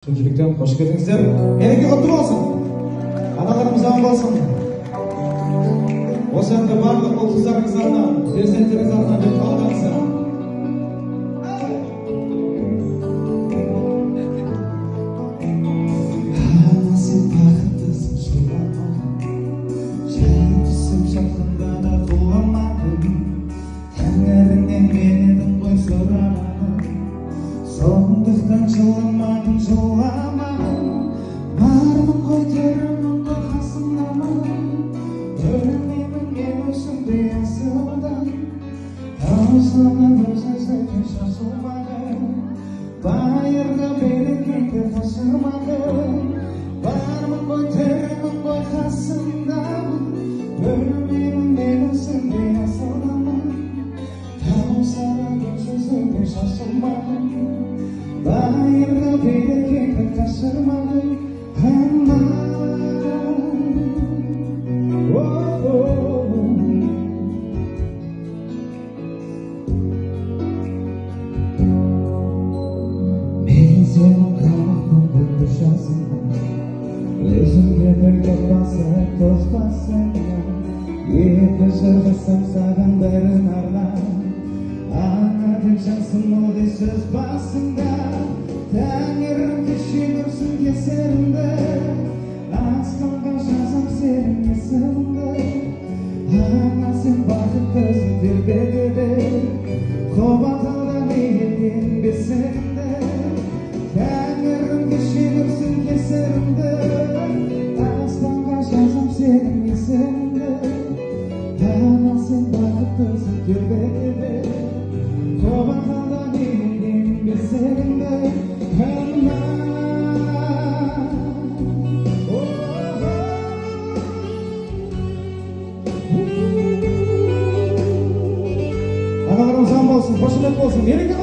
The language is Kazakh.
Шүнчіліктен қош келдіңіздер. Мереке құтты болсын. Аналарымыз аман болсын. Осы әнді барлық ұл қыздарыңыз атынан, перзенттеріңіз атынан деп қалдыңыздар. Ана сен бақыттысың, жыламадың. Жай түсім жақында да туламадың. Тәңіріңнен мен едім ғой сұрамадың. Сондықтан жыламадың, жыламадың. Бармын ғой төрімін ғой қасымдамын. Өлмеймін мен өзімді асылдан. Таусылған өзіңізге шашылмадың. Байырғы берекеңді қашырмадың. Бармын ғой төрімін ғой қасымдамын. Өлмеймін мен өзімді асылдан. Таусылған өзіңізге шашылмадың. Байырғы берекеңді қашырмадың. Мен сенің қалқым гүлді жасыңмын. Өзіңе бір тоқтасың, тоқтасың. Екі жырғысың саған бәрін арнап. Ана деп жасың ол де сөз басыңда. Тәңірім кешірсін кесірімді. Аспанға жазам сенің есіміңді. Ана сен бақыттысың тербетеді. Қобаталдан егілген бесігімді. Тәңірім кешірсін кесірімді. Аспанға жазам сенің есіміңді. Ана сен бақыттысың тербетеді. Қобаталдан егілген бесігімді. Аналарымыз аман болсын, қошемет болсын, мереке